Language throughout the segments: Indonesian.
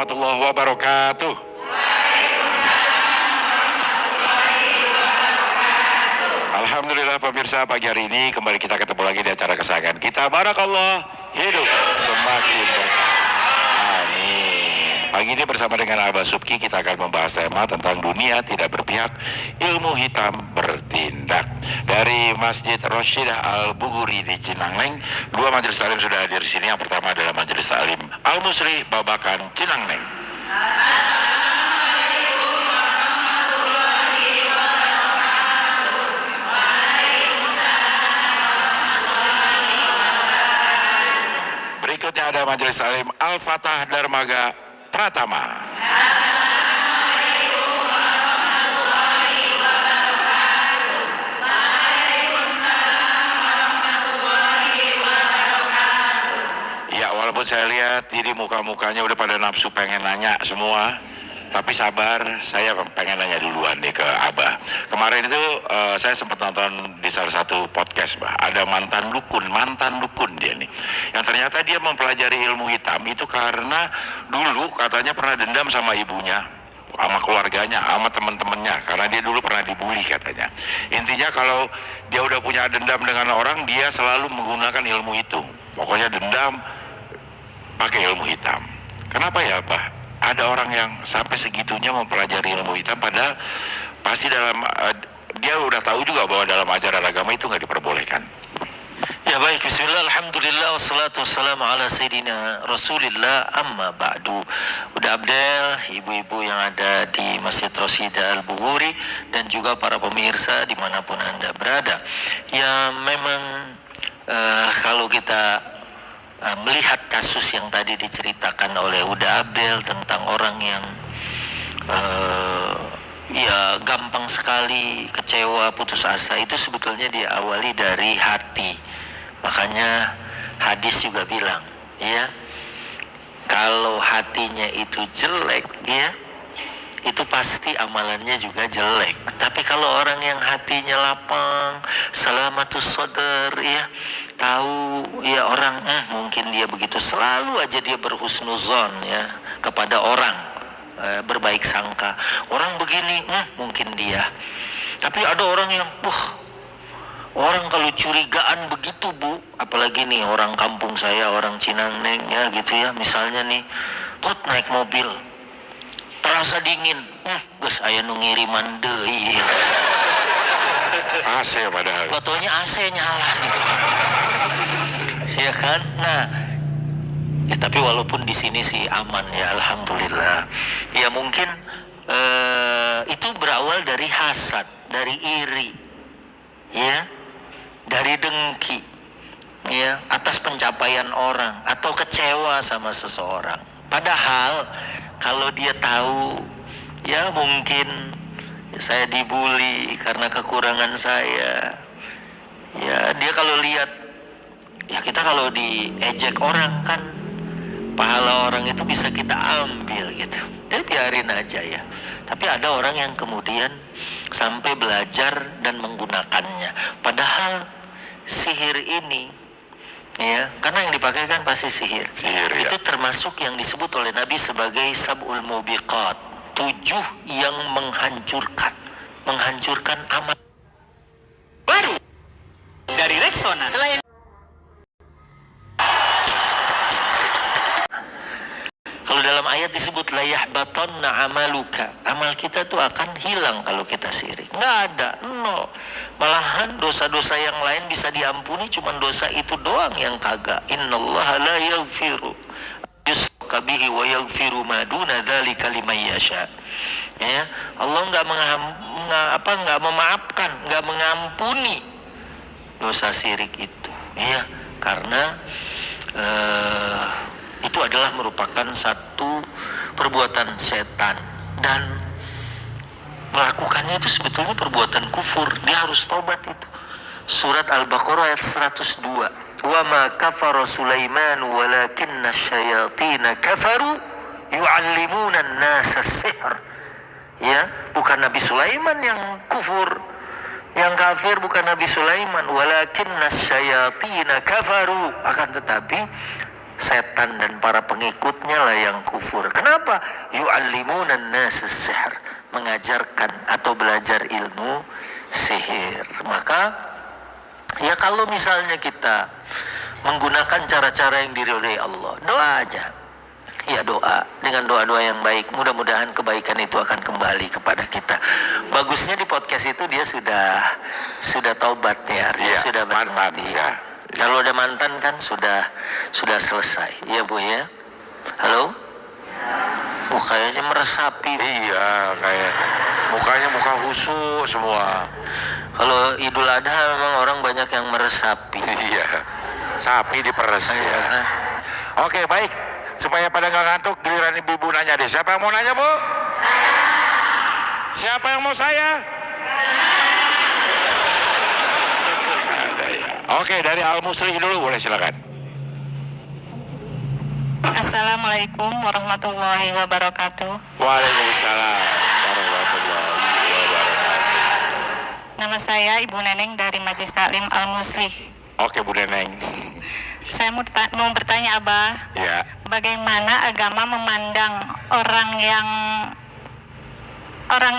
warahmatullahi wabarakatuh. Alhamdulillah pemirsa, pagi hari ini kembali kita ketemu lagi di acara kesayangan kita. Barakallah, hidup semakin berkah. Amin. Pagi ini bersama dengan Abah Subki kita akan membahas tema tentang dunia tidak berpihak, ilmu hitam bertindak. Dari Masjid Rasyidah Al-Bughuri di Cinangneng, dua majelis taklim sudah hadir di sini. Yang pertama adalah Majelis Taklim Al-Musri Babakan Cinangneng. Berikutnya ada Majelis Taklim Al-Fatah Darmaga Pratama. Ya, walaupun saya lihat ini muka-mukanya udah pada nafsu pengen nanya semua, tapi sabar, saya pengen nanya duluan nih ke Abah. Kemarin itu saya sempat nonton di salah satu podcast, Bah. Ada mantan dukun dia nih, yang ternyata dia mempelajari ilmu hitam itu karena dulu katanya pernah dendam sama ibunya, sama keluarganya, sama teman-temannya, karena dia dulu pernah dibully katanya. Intinya kalau dia udah punya dendam dengan orang, dia selalu menggunakan ilmu itu. Pokoknya dendam pakai ilmu hitam. Kenapa ya, Pak? Ada orang yang sampai segitunya mempelajari ilmu hitam, padahal pasti dalam dia udah tahu juga bahwa dalam ajaran agama itu nggak diperbolehkan. Ya baik, bismillah, alhamdulillah, wassalatu wassalamu ala sayyidina rasulillah, amma ba'du. Udah Abdel, ibu-ibu yang ada di Masjid Rasyidah Al-Bughuri, dan juga para pemirsa dimanapun Anda berada. Ya memang kalau kita melihat kasus yang tadi diceritakan oleh Uda Abdel tentang orang yang ya gampang sekali kecewa, putus asa, itu sebetulnya diawali dari hati. Makanya hadis juga bilang, ya, kalau hatinya itu jelek, ya, itu pasti amalannya juga jelek. Tapi kalau orang yang hatinya lapang, salamatus sadar, ya, tahu ya orang mungkin dia begitu, selalu aja dia berhusnuzon ya kepada orang, berbaik sangka. Orang begini mungkin dia. Tapi ada orang yang orang kalau curigaan begitu, Bu, apalagi nih orang kampung saya, orang Cinangneng ya gitu ya, misalnya nih naik mobil terasa dingin, geus aya nu ngiriman deui. AC padahal. Fotonya AC nyala gitu. Ya kan? Nah, ya tapi walaupun di sini sih aman ya, alhamdulillah. Ya mungkin itu berawal dari hasad, dari iri, ya, dari dengki, ya, atas pencapaian orang atau kecewa sama seseorang. Padahal kalau dia tahu, ya mungkin saya dibully karena kekurangan saya, ya dia kalau lihat, ya kita kalau diejek orang kan pahala orang itu bisa kita ambil gitu, dia biarin aja ya. Tapi ada orang yang kemudian sampai belajar dan menggunakannya, padahal sihir ini, ya, karena yang dipakai kan pasti sihir ya. Itu termasuk yang disebut oleh Nabi sebagai sab'ul mubiqat, 7 yang menghancurkan amal. Baru dari Rexona. Selain kalau dalam ayat disebut la yahbatanna amaluka, amal kita tuh akan hilang kalau kita syirik. Nggak ada, nol. Malahan dosa-dosa yang lain bisa diampuni, cuman dosa itu doang yang kagak. Innallaha la yaghfiru yushraka bihi wa yaghfiru ma duna dzalika liman yasha. Ya, Allah nggak memaafkan, nggak mengampuni dosa syirik itu, ya, karena itu adalah merupakan satu perbuatan setan, dan melakukannya itu sebetulnya perbuatan kufur. Dia harus tobat itu. Surat Al-Baqarah ayat 102. Wa ma kafara Sulaiman walakinna syayatina kafaru yu'allimuna an-nasa as-sihr. Ya, bukan Nabi Sulaiman yang kufur, yang kafir bukan Nabi Sulaiman, walakinna syayatina kafaru, akan tetapi setan dan para pengikutnya lah yang kufur. Kenapa? Yu'allimunan nas as-sihr, mengajarkan atau belajar ilmu sihir. Maka ya kalau misalnya kita menggunakan cara-cara yang diridhoi Allah, doa aja. Ya doa, dengan doa-doa yang baik, mudah-mudahan kebaikan itu akan kembali kepada kita. Bagusnya di podcast itu dia sudah taubat ya, artinya Iya, sudah mantan berhenti. ya. Kalau udah mantan kan sudah selesai. Ya Bu ya. Halo? Kayaknya meresapi. Iya, kayak mukanya muka khusyuk semua. Kalau Idul Adha memang orang banyak yang meresapi. Iya, sapi diperes Iya, ya. kan? Oke, baik. Supaya pada nggak ngantuk, giliran ibu-ibu nanya deh. Siapa yang mau nanya, Bu? Siapa yang mau saya? Ada ya. Oke, dari Al Muslih dulu boleh silakan. Assalamualaikum warahmatullahi wabarakatuh. Waalaikumsalam warahmatullahi wabarakatuh. Nama saya Ibu Neneng dari Majelis Taklim Al Muslih. Oke, Bu Neneng. Saya mau bertanya Abah, Ya. bagaimana agama memandang orang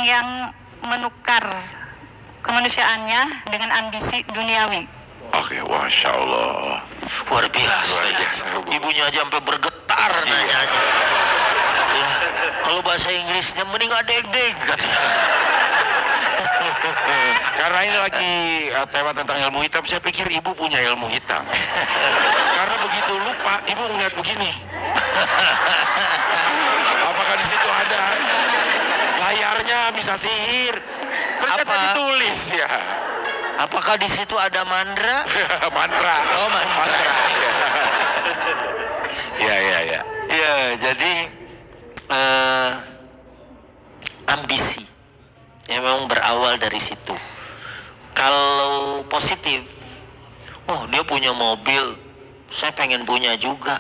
yang menukar kemanusiaannya dengan ambisi duniawi? Oke, Masya Allah. Luar biasa. Luar biasa, Bu. Ibunya aja sampai bergetar nanyanya. Ya, kalau bahasa Inggrisnya mending adeg-deg katanya. Karena ini lagi tema tentang ilmu hitam, saya pikir ibu punya ilmu hitam. Karena begitu lupa, ibu melihat begini. Apakah di situ ada layarnya bisa sihir? Ternyata Apa? ditulis ya. Apakah di situ ada mandra? Mantra. Oh, mantra. Ya, ya, ya. Ya, jadi ambisi ya memang berawal dari situ. Kalau positif, oh dia punya mobil, saya pengen punya juga.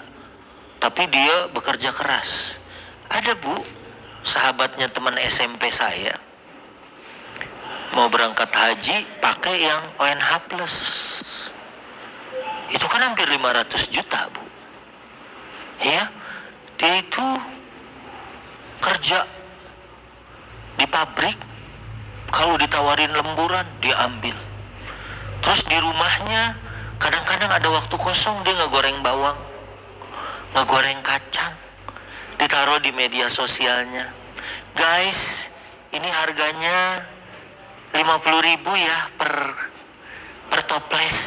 Tapi dia bekerja keras. Ada Bu, sahabatnya teman SMP saya, mau berangkat haji pakai yang ONH plus. Itu kan hampir 500 juta Bu. Ya, dia itu kerja di pabrik, kalau ditawarin lemburan dia ambil. Terus di rumahnya kadang-kadang ada waktu kosong dia ngegoreng bawang, ngegoreng kacang, ditaruh di media sosialnya. Guys, ini harganya 50.000 ya per toples.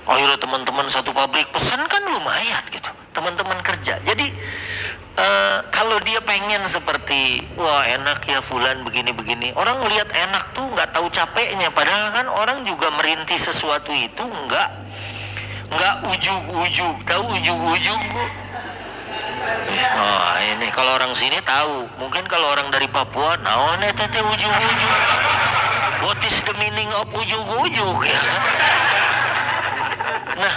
Akhirnya teman-teman satu pabrik pesan kan lumayan gitu, teman-teman kerja. Jadi kalau dia pengen seperti wah enak ya fulan begini-begini, orang lihat enak tuh nggak tahu capeknya, padahal kan orang juga merintis sesuatu itu nggak ujug-ujug. Tahu ujug-ujug Bu? Nah ini kalau orang sini tahu, mungkin kalau orang dari Papua naon eta teh ujug-ujug. What is the meaning of ujug-ujug ya? Nah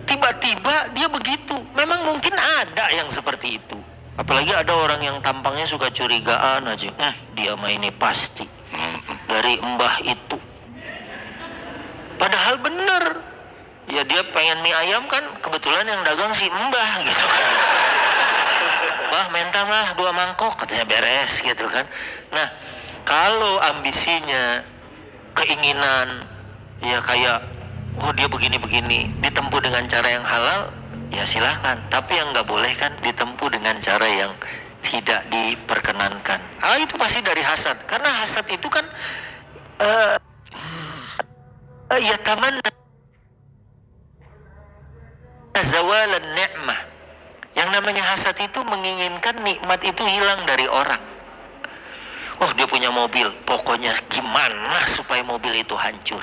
tiba-tiba dia begitu. Memang mungkin ada yang seperti itu. Apalagi ada orang yang tampangnya suka curigaan aja. Dia mah ini pasti dari mbah itu. Padahal bener. Ya dia pengen mie ayam kan, kebetulan yang dagang si mbah gitu kan. Wah minta mah 2 mangkok katanya beres gitu kan. Nah kalau ambisinya, keinginan ya kayak oh dia begini-begini, ditempuh dengan cara yang halal, ya silakan. Tapi yang nggak boleh kan ditempuh dengan cara yang tidak diperkenankan. Itu pasti dari hasad. Karena hasad itu kan ya tamanna zawalan ni'mah. Yang namanya hasad itu menginginkan nikmat itu hilang dari orang. Oh dia punya mobil, pokoknya gimana supaya mobil itu hancur.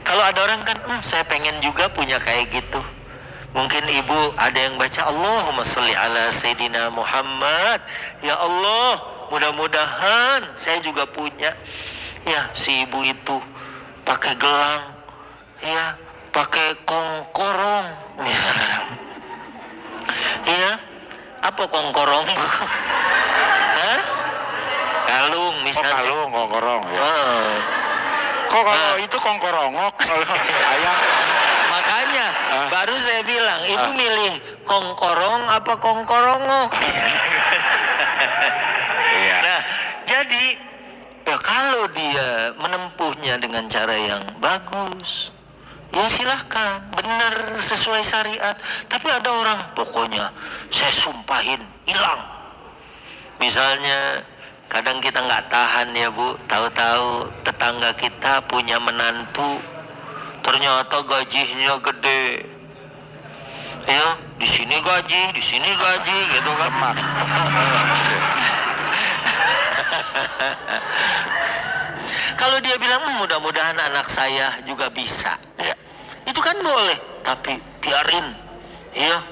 Kalau ada orang kan, saya pengen juga punya kayak gitu. Mungkin ibu ada yang baca Allahumma sholli ala Sayyidina Muhammad. Ya Allah, mudah-mudahan saya juga punya. Ya si ibu itu pakai gelang, ya pakai kongkorong misalnya. Ya, apa kongkorong? Hah? Kalung misalnya. Kalung, kongkorong ya. Kok kalau itu kongkorongok, kalau ayam. Makanya Baru saya bilang, ibu milih kongkorong apa kongkorongo? Iya. Nah, jadi ya kalau dia menempuhnya dengan cara yang bagus, ya silahkan, benar sesuai syariat. Tapi ada orang pokoknya saya sumpahin hilang. Misalnya kadang kita nggak tahan ya Bu, tahu-tahu tetangga kita punya menantu, ternyata gajinya gede. Ya, di sini gaji gitu kan. Kalau dia bilang mudah-mudahan anak saya juga bisa, ya, itu kan boleh. Tapi biarin, ya,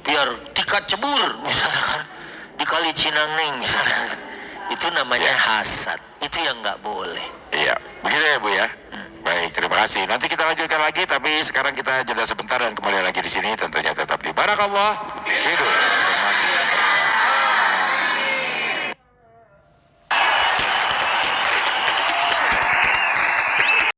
biar tikat cebur misalnya kan, di Kali Cinangneng misalnya, itu namanya hasad. Itu yang nggak boleh. Iya, begitu ya Bu ya. Baik, terima kasih. Nanti kita lanjutkan lagi, tapi sekarang kita jeda sebentar dan kembali lagi di sini. Tentunya tetap di Barakallah Hidup Semakin